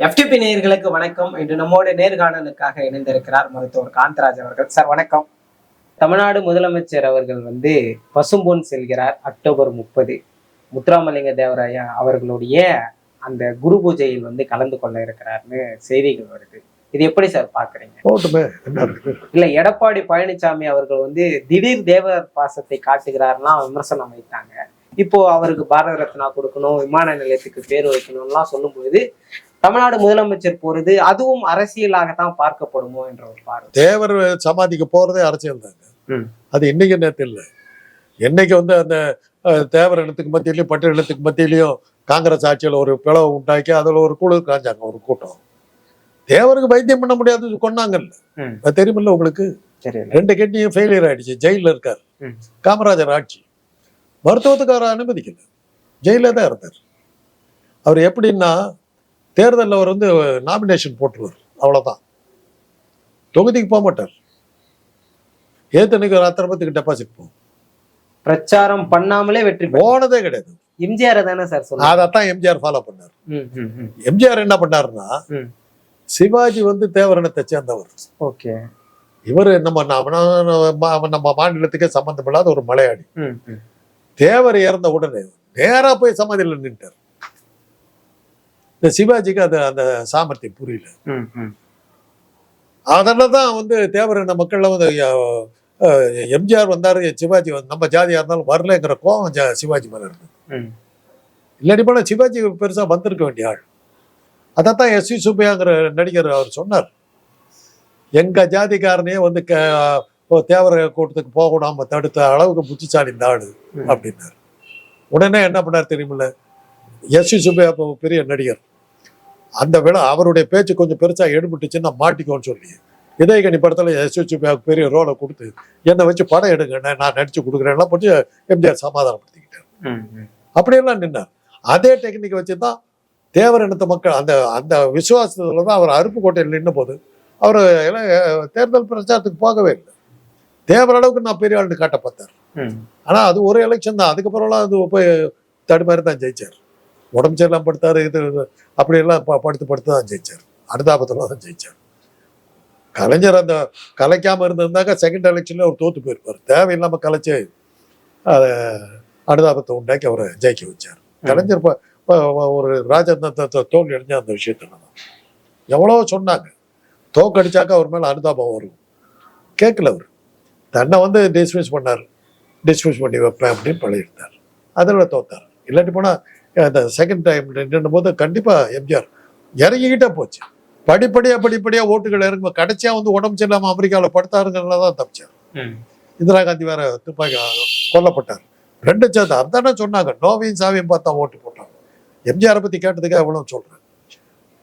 FTP நேயர்களுக்கு வணக்கம். இன்று நம்மோட நேர்காணலுக்காக இணைந்திருக்கிறார் மருத்துவர் காந்தராஜ் அவர்கள். சார் வணக்கம். தமிழ்நாடு முதலமைச்சர் அவர்கள் பசும்பொன் செல்கிறார் அக்டோபர் 30. முத்துராமலிங்க தேவராயா அவர்களுடைய அந்த குரு பூஜையில் கலந்து கொள்ள இருக்கிறார்னு செய்திகள் வருது. இது எப்படி சார் பாக்குறீங்க? இல்ல எடப்பாடி பழனிசாமி அவர்கள் திடீர் தேவ பாசத்தை காட்டுகிறார்னா விமர்சனம் வைத்தாங்க. இப்போ அவருக்கு பாரத ரத்னா கொடுக்கணும், விமான நிலையத்துக்கு பேர் வைக்கணும்லாம் சொல்லும் பொழுது தமிழ்நாடு முதலமைச்சர் போறது அதுவும் அரசியலாகத்தான் பார்க்கப்படுமோ என்ற ஒரு பார்வை. தேவர் சமாதிக்கு போறதே அரசியல் தாங்க. அது இன்னைக்கு நேரத்தில் இல்லை. என்னைக்கு அந்த தேவர் இடத்துக்கு மத்தியிலையும் பட்டியல் இடத்துக்கு மத்தியிலையும் காங்கிரஸ் ஆட்சியில் ஒரு பிளவு உண்டாக்கி அதில் ஒரு குழு காஞ்சாங்க, ஒரு கூட்டம். தேவருக்கு வைத்தியம் பண்ண முடியாது கொண்டாங்கல்ல, அது தெரியுமில்ல உங்களுக்கு. 2 கிட்னியும் ஃபெயிலியர் ஆயிடுச்சு, ஜெயில இருக்காரு. காமராஜர் ஆட்சி மருத்துவத்துக்கார அனுமதிக்கல, ஜெயில தான் இருந்தார். அவர் எப்படின்னா தேர்தலில் அவர் நாமினேஷன் போட்டுருவார், அவ்வளவுதான். தொகுதிக்கு போக மாட்டார். ஏத்தனைக்கு ஒரு 10,000 டெபாசிட் போகும். பிரச்சாரம் பண்ணாமலே வெற்றி போனதே கிடையாது. எம்ஜிஆர் தானே சார் சொல்லுங்க. அதான் எம்ஜிஆர் ஃபாலோ பண்ணார். எம்ஜிஆர் என்ன பண்ணாருன்னா, சிவாஜி தேவரணத்தை சேர்ந்தவர். ஓகே. இவரு நம்ம மாநிலத்துக்கே சம்பந்தம் இல்லாத ஒரு மலையாளி. தேவர் இறந்த உடனே நேரா போய் சமாதியில் நின்றார். இந்த சிவாஜிக்கு அந்த சாமர்த்தியம் புரியல. அதனாலதான் தேவர் மக்கள்ல எம்ஜிஆர் வந்தாரு, சிவாஜி நம்ம ஜாதியா இருந்தாலும் வரலங்கிற கோவம் சிவாஜி மேல இருந்தது. இல்லாட்டி போல சிவாஜி பெருசா வந்திருக்க வேண்டிய ஆள். அதைத்தான் எஸ் வி சுப்பையாங்கிற நடிகர் அவர் சொன்னார். எங்க ஜாதிக்காரனையே தேவர கூட்டத்துக்கு போக விடாம தடுத்த அளவுக்கு புத்திசாலி இந்த ஆளு அப்படின்னாரு. உடனே என்ன பண்ணார் தெரியுமில்ல, எஸ் வி சுப்பையா பெரிய நடிகர். அந்த விழா அவருடைய பேச்சு கொஞ்சம் பெருசா எடுபட்டுச்சுன்னா மாட்டிக்கோன்னு சொல்லி இதயகனி படத்துல எஸ் வி சுப்பையாவுக்கு பெரிய ரோலை கொடுத்து என்னை வச்சு படம் எடுங்க, நான் நடிச்சு கொடுக்குறேன்லாம் போட்டு எம்ஜிஆர் சமாதானப்படுத்திக்கிட்டார். அப்படியெல்லாம் நின்னார். அதே டெக்னிக் வச்சுதான் தேவர் இனத்த மக்கள் அந்த விசுவாசத்துல தான் அவர் அருப்புக்கோட்டையில் நின்ன போது அவர் தேர்தல் பிரச்சாரத்துக்கு போகவே இல்லை. தேவர் அளவுக்கு நான் பெரிய ஆளுன்னு காட்ட பார்த்தார். ஆனா அது ஒரு எலெக்ஷன் தான். அதுக்கப்புறம்லாம் அது போய் தடுமாறி தான் ஜெயிச்சார். உடம்பு சரியில்லாம் படுத்தாரு, இது அப்படியெல்லாம் படுத்து தான் ஜெயிச்சார். அனுதாபத்துல தான் ஜெயிச்சார். கலைஞர் அந்த கலைக்காம இருந்திருந்தாக்க செகண்ட் எலெக்ஷன்ல அவர் தோத்து போயிருப்பார். தேவையில்லாம கலைச்சு அதை அனுதாபத்தை உண்டாக்கி அவரை ஜெயிக்க வச்சார். கலைஞர் ஒரு ராஜதந்திரத்தை தோல்வி அடைஞ்ச அந்த விஷயத்துல தான் எவ்வளவோ சொன்னாங்க. தோக்கடிச்சாக்க அவர் மேல அனுதாபம் வரும். கேட்கல. அவர் தன்னை டிஸ்மிஸ் பண்ணார். டிஸ்மிஸ் பண்ணி வைப்பேன் அப்படின்னு பழகிட்டார். அதில் தோத்தார். இல்லாட்டி போனா அந்த செகண்ட் டைம் நின்றும் போது கண்டிப்பா எம்ஜிஆர் இறங்கிக்கிட்டே போச்சு. படிப்படியா ஓட்டுகள் இறங்கும். கடைசியா உடம்பு சரியில்லாம அமெரிக்காவில் படுத்தாருங்கிறதுல தான் தப்பிச்சார். இந்திரா காந்தி வேற துப்பாக்கி கொல்லப்பட்டார். 2 சேர்ந்து அதானே சொன்னாங்க, நோவையும் சாவியும் பார்த்தா ஓட்டு போட்டாங்க. எம்ஜிஆரை பத்தி கேட்டதுக்காக எவ்வளவு சொல்றேன்.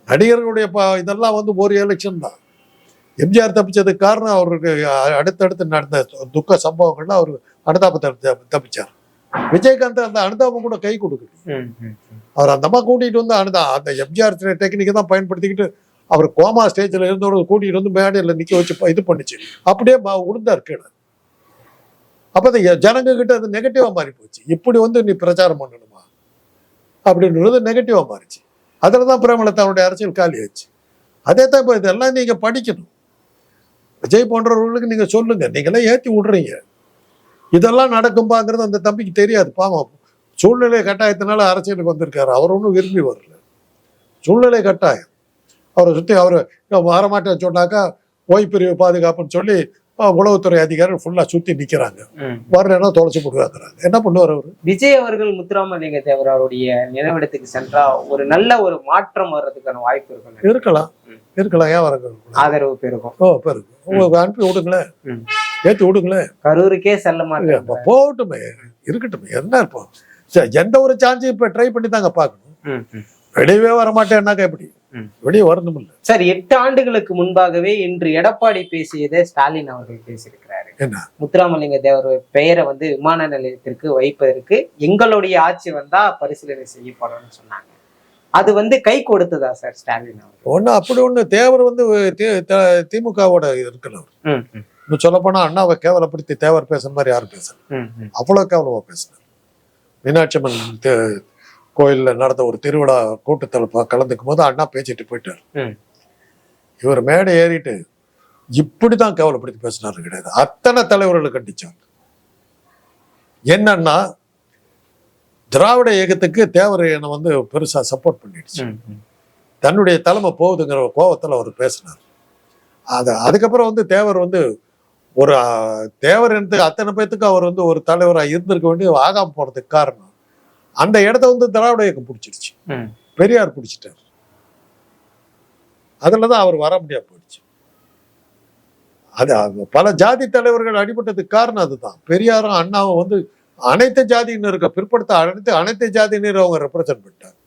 நடிகர்களுடைய இதெல்லாம் ஒரு எலெக்ஷன் தான். எம்ஜிஆர் தப்பிச்சதுக்கு காரணம் அவருக்கு அடுத்தடுத்து நடந்த துக்க சம்பவங்கள்லாம் அவர் அனுதாபத்தை தப்பிச்சார். விஜயகாந்த் அந்த அனுதாபம் கூட கை கொடுக்குது. அவர் அந்தமா கூட்டிட்டு அந்த எம்ஜிஆர் டெக்னிக்கை தான் பயன்படுத்திக்கிட்டு அவர் கோமா ஸ்டேஜ்ல இருந்தோட கூட்டிட்டு மேடையில் நிக்க வச்சு இது பண்ணிச்சு. அப்படியே உளுந்தார் கீழே. அப்ப ஜனங்க கிட்ட அது நெகட்டிவா மாறி போச்சு. இப்படி நீ பிரச்சாரம் பண்ணணுமா அப்படின்றது நெகட்டிவா மாறிச்சு. அதுலதான் பிரேமலதாவுடைய அரசியல் காலி ஆச்சு. அதே தான் இப்ப இதெல்லாம் நீங்க படிக்கணும். விஜய் போன்றவர்களுக்கு நீங்க சொல்லுங்க, நீங்களாம் ஏத்தி விடுறீங்க. இதெல்லாம் நடக்கும்பாங்கிறது அந்த தம்பிக்கு தெரியாது. பாவம், சூழ்நிலை கட்டாயத்தினால அரசியலுக்கு வந்திருக்காரு. அவர் ஒன்றும் விரும்பி வரல. சூழ்நிலை கட்டாயம். அவரை சுற்றி அவரு வரமாட்டேன்னு சொன்னாக்கா ஓய்பிரிவு பாதுகாப்புன்னு சொல்லி உளவுத்துறை அதிகாரிகள் ஃபுல்லா சுத்தி நிக்கிறாங்க. வரலன்னா தொலைச்சு போடுவாங்கிறாங்க. என்ன பண்ணுவார் அவரு? விஜய் அவர்கள் முத்துராமலிங்க தேவராருடைய நினைவிடத்துக்கு சென்றா ஒரு நல்ல ஒரு மாற்றம் வர்றதுக்கான வாய்ப்பு இருக்கும். இருக்கலாம். ஏன் வர ஆதரவு பெருகும். பெருகும். உங்களுக்கு அனுப்பி விடுங்களேன், ஏற்றி விடுங்களேன். கரூருக்கே செல்ல மாட்டேன். போகட்டுமே, இருக்கட்டுமே. என்ன இப்போ எந்த ஒரு சான்ஸ் இப்ப ட்ரை பண்ணி தாங்க பார்க்கணும். வெளியவே வரமாட்டேன்னாக்கா எப்படி வெளியே வரணும் இல்லை சார். 8 ஆண்டுகளுக்கு முன்பாகவே இன்று எடப்பாடி பேசியதை ஸ்டாலின் அவர்கள் பேசியிருக்கிறாரு. என்ன முத்துராமலிங்க தேவர் பெயரை விமான நிலையத்திற்கு வைப்பதற்கு எங்களுடைய ஆட்சி வந்தா பரிசீலனை செய்யப்படும்னு சொன்னாங்க. அது கை கொடுத்ததா சார் ஸ்டாலின் அவர்கள்? ஒண்ணு அப்படி தேவர் திமுகவோட இருக்கலாம். சொல்ல போனா அண்ணாவை கேவலப்படுத்தி தேவர் பேசுற மாதிரி யாரும் பேசல. அவ்வளவு கேவலமா பேசினார். மீனாட்சி அம்மன் கோயிலில் நடந்த ஒரு திருவிழா கூட்டத்தில் கலந்துக்கும் போது அண்ணா பேசிட்டு போயிட்டார். இவர் மேடை ஏறிட்டு இப்படிதான் கேவலப்படுத்தி பேசினாரு கிடையாது, அத்தனை தலைவர்களை கண்டிச்சாங்க. என்னன்னா திராவிட இயக்கத்துக்கு தேவர் என்னை வந்து பெருசா சப்போர்ட் பண்ணிடுச்சு, தன்னுடைய தலைமை போகுதுங்கிற கோபத்தில் அவர் பேசினார். அதுக்கப்புறம் வந்து தேவர் வந்து ஒரு தேவர் அத்தனை பேத்துக்கு அவர் வந்து ஒரு தலைவராக இருந்திருக்க வேண்டிய ஆகாம போறதுக்கு காரணம் அந்த இடத்த வந்து திராவிட இயக்கம் பிடிச்சிருச்சு, பெரியார் பிடிச்சிட்டார். அதுலதான் அவர் வர முடியாம போயிடுச்சு. அது பல ஜாதி தலைவர்கள் அடிபட்டதுக்கு காரணம் அதுதான். பெரியாரும் அண்ணாவும் வந்து அனைத்து ஜாதியினருக்கு பிற்படுத்த அனைத்து ஜாதியினரும் அவங்க ரெப்ரசன்ட் பண்ணிட்டாங்க.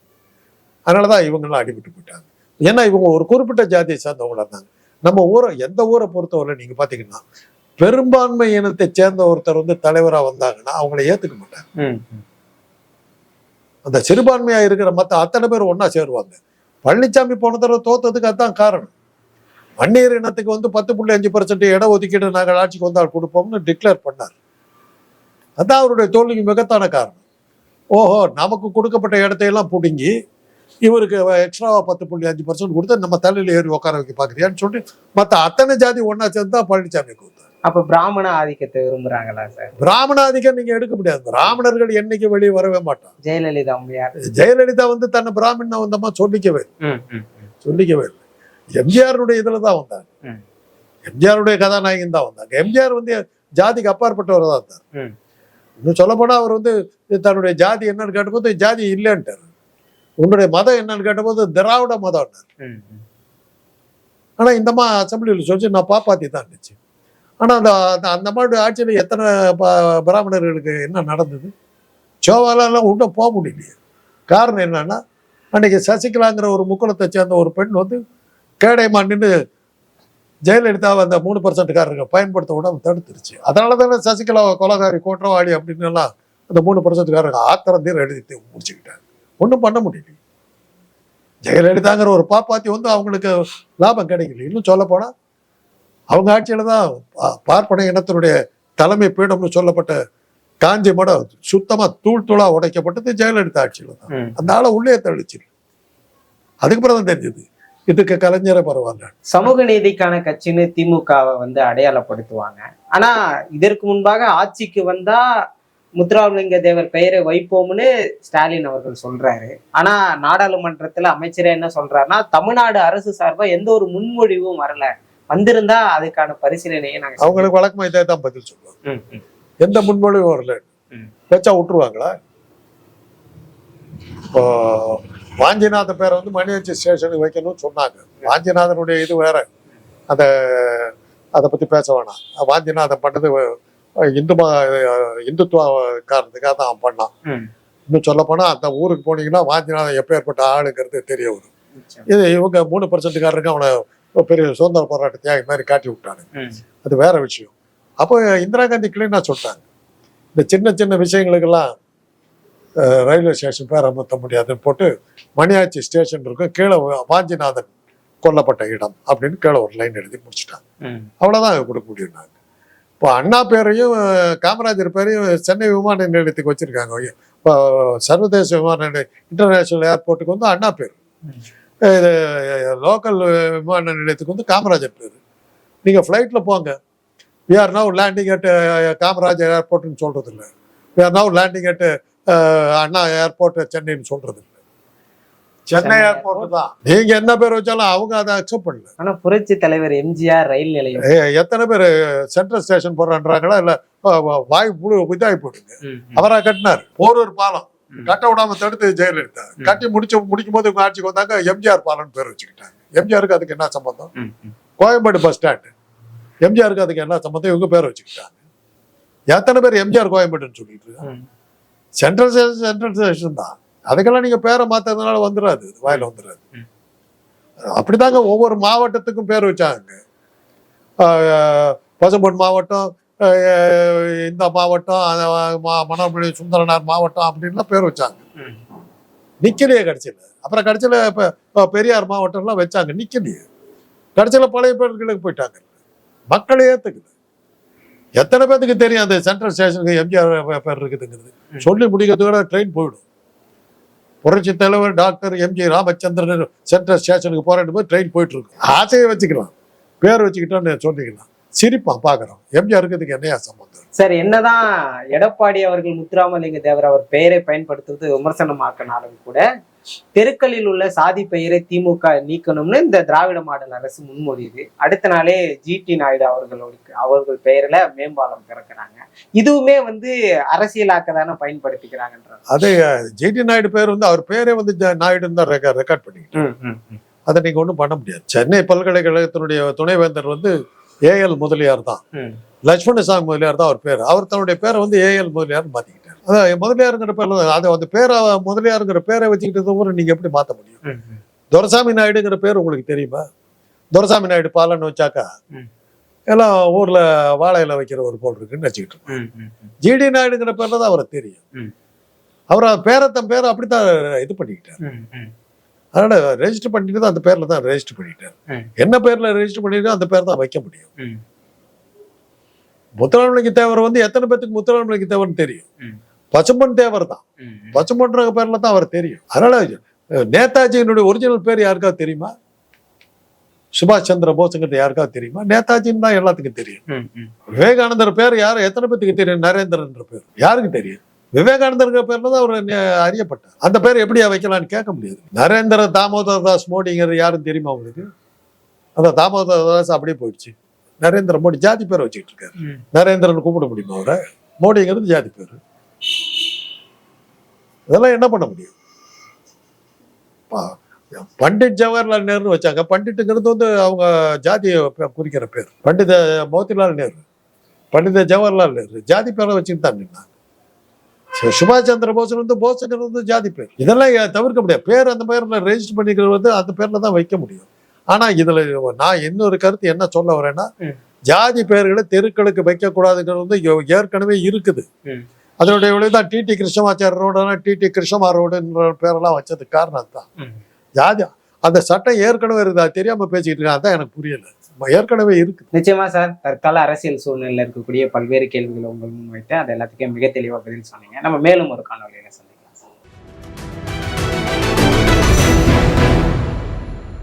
அதனாலதான் இவங்கெல்லாம் அடிபட்டு போயிட்டாங்க. ஏன்னா இவங்க ஒரு குறிப்பிட்ட ஜாதியை சேர்ந்தவங்களா இருந்தாங்க. நம்ம ஊரை எந்த ஊரை பொறுத்தவரை நீங்க பாத்தீங்கன்னா பெரும்பான்மை இனத்தை சேர்ந்த ஒருத்தர் வந்து தலைவரா வந்தாங்கன்னா அவங்கள ஏத்துக்க மாட்டாங்க. அந்த சிறுபான்மையா இருக்கிற மத்த அத்தனை பேர் ஒன்னா சேருவாங்க. பழனிசாமி போன தடவை தோத்ததுக்கு அதுதான் காரணம். வன்னியர் இனத்துக்கு வந்து 10.5% இட ஒதுக்கீடு நாங்கள் ஆட்சிக்கு வந்தால் கொடுப்போம்னு டிக்ளேர் பண்ணார். அதான் அவருடைய தோல்விக்கு மிகத்தான காரணம். ஓஹோ, நமக்கு கொடுக்கப்பட்ட இடத்தையெல்லாம் பிடுங்கி இவருக்கு எக்ஸ்ட்ராவா 10.5% கொடுத்து நம்ம தலையில ஏறி உட்கார வைக்க பாக்குறியான்னு சொல்லி மத்த அத்தனை ஜாதி ஒன்னா சேர்ந்தா பழனிசாமி கொடுத்தார். அப்ப பிராமண ஆதிக்கத்தை விரும்புறாங்களா சார்? பிராமண ஆதிக்கம் நீங்க எடுக்க முடியாது. பிராமணர்கள் என்னைக்கு வெளியே வரவே மாட்டாங்க. ஜெயலலிதா அம்மையார், ஜெயலலிதா வந்து தன்னை பிராமணன் வந்தமா சொல்லிக்கவே இல்லை. எம்ஜிஆருடைய இதுலதான் வந்தாங்க. எம்ஜிஆருடைய கதாநாயகன் தான் வந்தாங்க. எம்ஜிஆர் வந்து ஜாதிக்கு அப்பாற்பட்டவர் தான் இருந்தார். இன்னும் சொல்ல போனா அவர் வந்து தன்னுடைய ஜாதி என்னன்னு கேட்டபோது ஜாதி இல்லைன்ட்டார். உன்னுடைய மதம் என்னன்னு கேட்டபோது திராவிட மதம். ஆனா இந்த அசம்பிளியில் சொல்லி நான் பாப்பாத்தி தான் இருந்துச்சு. ஆனா அந்த மாதிரி ஆட்சியில எத்தனை பிராமணர்களுக்கு என்ன நடந்தது? சோவாலாம் உள்ள போக முடியலையே. காரணம் என்னன்னா அன்னைக்கு சசிகலாங்கிற ஒரு முக்குளத்தை சேர்ந்த ஒரு பெண் வந்து கேடயமா நின்று ஜெயலலிதாவை அந்த 3%காரங்க பயன்படுத்த விடாம தடுத்துருச்சு. அதனால தானே சசிகலா கொலகாரி குற்றவாளி அப்படின்னு எல்லாம் அந்த 3%காரங்க ஆத்திரம் தீர எழுதி முடிச்சுக்கிட்டாங்க. ஒன்றும் பண்ண முடியல. ஜெயலலிதாங்கிற ஒரு பாப்பாத்தி வந்து அவங்களுக்கு லாபம் கிடைக்கல. இன்னும் சொல்ல போனா அவங்க ஆட்சியில தான் பார்ப்பன இனத்தினுடைய தலைமை பீடம்னு சொல்லப்பட்ட காஞ்சி மடம் சுத்தமா தூளா உடைக்கப்பட்டது ஜெயலலிதா ஆட்சியில தான். அந்த ஆளை உள்ளே தள்ளிச்சு. அதுக்கு பிறகு தான் தெரிஞ்சது இதுக்கு கலைஞரை பரவாயில்ல. சமூக நீதிக்கான கட்சின்னு திமுகவை வந்து அடையாளப்படுத்துவாங்க. ஆனா இதற்கு முன்பாக ஆட்சிக்கு வந்தா முத்துராமலிங்க தேவர் பெயரை வைப்போம்னு ஸ்டாலின் அவர்கள் சொல்றாரு. ஆனா நாடாளுமன்றத்துல அமைச்சரே என்ன சொல்றாருன்னா தமிழ்நாடு அரசு சார்பா எந்த ஒரு முன்மொழிவும் வரல, வந்திருந்தா அதுக்கான பரிசீலனையை நாங்க அவங்களுக்கு வழக்கமா இதை தான் பதில் சொல்லுவாங்க. எந்த முன்மொழிவும் வரல பேச்சா விட்டுருவாங்களா? இப்போ வாஞ்சிநாத பேரை வந்து மணியாச்சி ஸ்டேஷனுக்கு வைக்கணும்னு சொன்னாங்க. வாஞ்சிநாதனுடைய இது வேற, அதை பத்தி பேச வேணாம். வாஞ்சிநாதன் பண்ணது இந்துத்துவ காரணத்துக்காக தான் அவன் பண்ணான். இன்னும் சொல்ல போனா அந்த ஊருக்கு போனீங்கன்னா வாஞ்சிநாதன் எப்பேற்பட்ட ஆளுங்கிறது தெரிய வரும். இது இவங்க 3%காரருக்கு அவனை பெரிய சுதந்திர போராட்ட தியாகி மாதிரி காட்டி விட்டானுங்க. அது வேற விஷயம். அப்போ இந்திரா காந்தி கிளீனா சொல்லிட்டாங்க, இந்த சின்ன சின்ன விஷயங்களுக்கெல்லாம் ரயில்வே ஸ்டேஷன் பேர் அமர்த்த முடியாதுன்னு போட்டு மணியாச்சி ஸ்டேஷன் இருக்கும், கீழே வாஞ்சிநாதன் கொல்லப்பட்ட இடம் அப்படின்னு கீழே ஒரு லைன் எழுதி முடிச்சுட்டாங்க. அவ்வளவுதான் கொடுக்க முடியும். இப்போ அண்ணா பேரையும் காமராஜர் பேரையும் சென்னை விமான நிலையத்துக்கு வச்சிருக்காங்க. இப்போ சர்வதேச விமான இன்டர்நேஷனல் ஏர்போர்ட்டுக்கு வந்து அண்ணா பேர், இது லோக்கல் விமான நிலையத்துக்கு வந்து காமராஜர் பேர். நீங்கள் ஃப்ளைட்டில் போங்க, we are now landing at Kamarajar ஏர்போர்ட்னு சொல்றது இல்லை, we are now landing at Anna airport சென்னைன்னு சொல்றது இல்லை. சென்னை ஏர்போர்ட் தான். நீங்க என்ன பேர் வச்சாலும் அவங்க அதை அக்செப்ட் பண்ணல. ஆனா புரட்சி தலைவர் எம்ஜிஆர் ரயில் நிலையம் எத்தனை பேர் சென்ட்ரல் ஸ்டேஷன் போறாங்களா இல்ல வாய் இதாகி போட்டுங்க. அவரா கட்டினார். ஒரு பாலம் கட்ட விடாம தடுத்து ஜெயலலிதா கட்டி முடிக்கும் போது இவங்க ஆட்சிக்கு வந்தாங்க எம்ஜிஆர் பாலம் பேர் வச்சுக்கிட்டாங்க. எம்ஜிஆருக்கு அதுக்கு என்ன சம்பந்தம்? கோயம்பேடு பஸ் ஸ்டாண்டு, எம்ஜிஆருக்கு அதுக்கு என்ன சம்பந்தம்? இவங்க பேர் வச்சுக்கிட்டாங்க. எத்தனை பேர் எம்ஜிஆர் கோயம்பேடுன்னு சொல்லிட்டு இருக்காங்க. சென்ட்ரல் ஸ்டேஷன் தான். அதுக்கெல்லாம் நீங்க பேரை மாத்ததுனால வந்துடாது, வாயில வந்துடாது. அப்படிதாங்க ஒவ்வொரு மாவட்டத்துக்கும் பேர் வச்சாங்க. பசும்பொன் மாவட்டம், இந்த மாவட்டம், மனோன்மணி சுந்தரனார் மாவட்டம் அப்படின்லாம் பேர் வச்சாங்க. நிக்கலையே கடைசியில். அப்புறம் கடைசியில் இப்போ பெரியார் மாவட்டம்லாம் வச்சாங்க, நிக்கலையே. கடைசியில் பழைய பேர்களுக்கு போயிட்டாங்க. மக்களே ஏற்றுக்குது. எத்தனை பேருக்கு தெரியும் அந்த சென்ட்ரல் ஸ்டேஷனுக்கு எம்ஜிஆர் பேர் இருக்குதுங்கிறது? சொல்லி முடிக்கிறதுக்கு ட்ரெயின் போயிடும். புரட்சி தலைவர் டாக்டர் எம்ஜி ராமச்சந்திரன் சென்ட்ரல் ஸ்டேஷனுக்கு போறேன்னு போய் ட்ரெயின் போயிட்டு இருக்கு. ஆசையை வச்சுக்கலாம், பேர் வச்சுக்கிட்டோன்னு சொல்லிக்கலாம். சிரிப்பான் பாக்குறோம். எம்ஜிஆர் இருக்கிறதுக்கு என்னையா சம்பந்தம்? சார், என்னதான் எடப்பாடி அவர்கள் முத்துராமலிங்க தேவர் அவர் பெயரை பயன்படுத்துவது விமர்சனமாக்கினாலும் கூட தெருக்களில் உள்ள சாதி பெயரை திமுக நீக்கணும்னு இந்த திராவிட மாடல் அரசு முன்மொழியுது. அடுத்த நாளே ஜிடி நாயுடு அவர்கள் பெயர்ல மேம்பாலம் திறக்கிறாங்க. இதுவுமே வந்து அரசியலாக்க தானே பயன்படுத்திக்கிறாங்கன்றாங்க. அதே ஜிடி நாயுடு பேர் வந்து அவர் பேரே வந்து நாயுடுன்னு தான் ரெக்கார்ட் பண்ணிக்கிட்டு, அதை நீங்க ஒன்றும் பண்ண முடியாது. சென்னை பல்கலைக்கழகத்தினுடைய துணைவேந்தர் வந்து ஏஎல் முதலியார் தான், லட்சுமணசாமி முதலியார் தான் அவர் பேர். அவர் தன்னுடைய பேரை வந்து ஏஎல் முதலியார் மாத்திக்கிட்டார். அதான் முதலியாருங்கிற பேர்ல அதை அந்த பேரை முதலியாருங்கிற பேரை வச்சுக்கிட்டு நீங்க எப்படி மாத்த முடியும்? துரைசாமி நாயுடுங்கிற பேர் உங்களுக்கு தெரியுமா? துரைசாமி நாயுடு பாலன்னு வச்சாக்கா எல்லாம் ஊர்ல வாழையில வைக்கிற ஒரு போல் இருக்குன்னு வச்சுக்கிட்டு இருக்கோம். ஜிடி நாயுடுங்கிற பேர்ல தான் அவரை தெரியும். அவர் பேரத்தன் பேரை அப்படித்தான் இது பண்ணிக்கிட்டார். அதனால ரெஜிஸ்டர் பண்ணிட்டு தான் அந்த பேர்ல தான் ரெஜிஸ்டர் பண்ணிட்டார். என்ன பேர்ல ரெஜிஸ்டர் பண்ணிட்டு அந்த பேர் தான் வைக்க முடியும். முத்துராமலிங்க தேவர் வந்து எத்தனை பேருக்கு முத்துராமலிங்க தேவர்னு தெரியும்? பசும்பொன் தேவர் தான், பசும்பொன்ற பேர்ல தான் அவர் தெரியும். அதனால நேதாஜியினுடைய ஒரிஜினல் பேர் யாருக்காவது தெரியுமா? சுபாஷ் சந்திர போஸ்ங்கிறது யாருக்காவது தெரியுமா? நேதாஜின்னு தான் எல்லாத்துக்கும் தெரியும். விவேகானந்தர் பேர் யாரு எத்தனை பேருக்கு தெரியும்? நரேந்திரன்ற பேர் யாருக்கு தெரியும்? விவேகானந்தர் பேர்ல தான் அவர் அறியப்பட்டார். அந்த பேர் எப்படியா வைக்கலாம்னு கேட்க முடியாது. நரேந்திர தாமோதர் தாஸ் மோடிங்கிறது யாரும் தெரியுமா உங்களுக்கு? அந்த தாமோதர் தாஸ் அப்படியே போயிடுச்சு. நரேந்திர மோடி ஜாதி பேர் வச்சுக்கிட்டு இருக்காரு. நரேந்திரன் கூப்பிட முடியுமா அவரை? மோடிங்கிறது ஜாதி பேர். இதெல்லாம் என்ன பண்ண முடியும்? பண்டிட் ஜவஹர்லால் நேருன்னு வச்சாங்க. பண்டிட்டுங்கிறது வந்து அவங்க ஜாதியை குறிக்கிற பேர். பண்டித மோதிலால் நேரு, பண்டித ஜவஹர்லால் நேரு ஜாதி பேரை வச்சுட்டு தான் நின்னாங்க. சுபாஷ் சந்திர போஸ் வந்து போஸுங்கிறது வந்து ஜாதி பேர். இதெல்லாம் தவிர்க்க முடியாது. பேர் அந்த பேர்ல ரெஜிஸ்டர் பண்ணிக்கிறது வந்து அந்த பேர்ல தான் வைக்க முடியும். ஆனா இதுல நான் இன்னொரு கருத்து என்ன சொல்ல வரேன்னா, ஜாதி பெயர்களை தெருக்களுக்கு வைக்க கூடாதுங்கிறது வந்து ஏற்கனவே இருக்குது. அதனுடைய விளைவுதான் டிடி கிருஷ்ணமாச்சாரிய ரோடுனா டிடி கிருஷ்ணமா ரோடுன்ற பேரெல்லாம் வச்சதுக்கு காரணம் தான். ஜாதி அந்த சட்டம் ஏற்கனவே இருக்குது, அது தெரியாம பேசிக்கிட்டு இருக்காங்க. அதான் எனக்கு புரியல. ஏற்கனவே இருக்கு. நிச்சயமா சார், தற்கால அரசியல் சூழ்நிலையில் இருக்கக்கூடிய பல்வேறு கேள்விகளை உங்கள் முன் வைத்து அது எல்லாத்துக்கும் மிக தெளிவாக பதில் சொன்னீங்க. நம்ம மேலும் ஒரு காணொலியில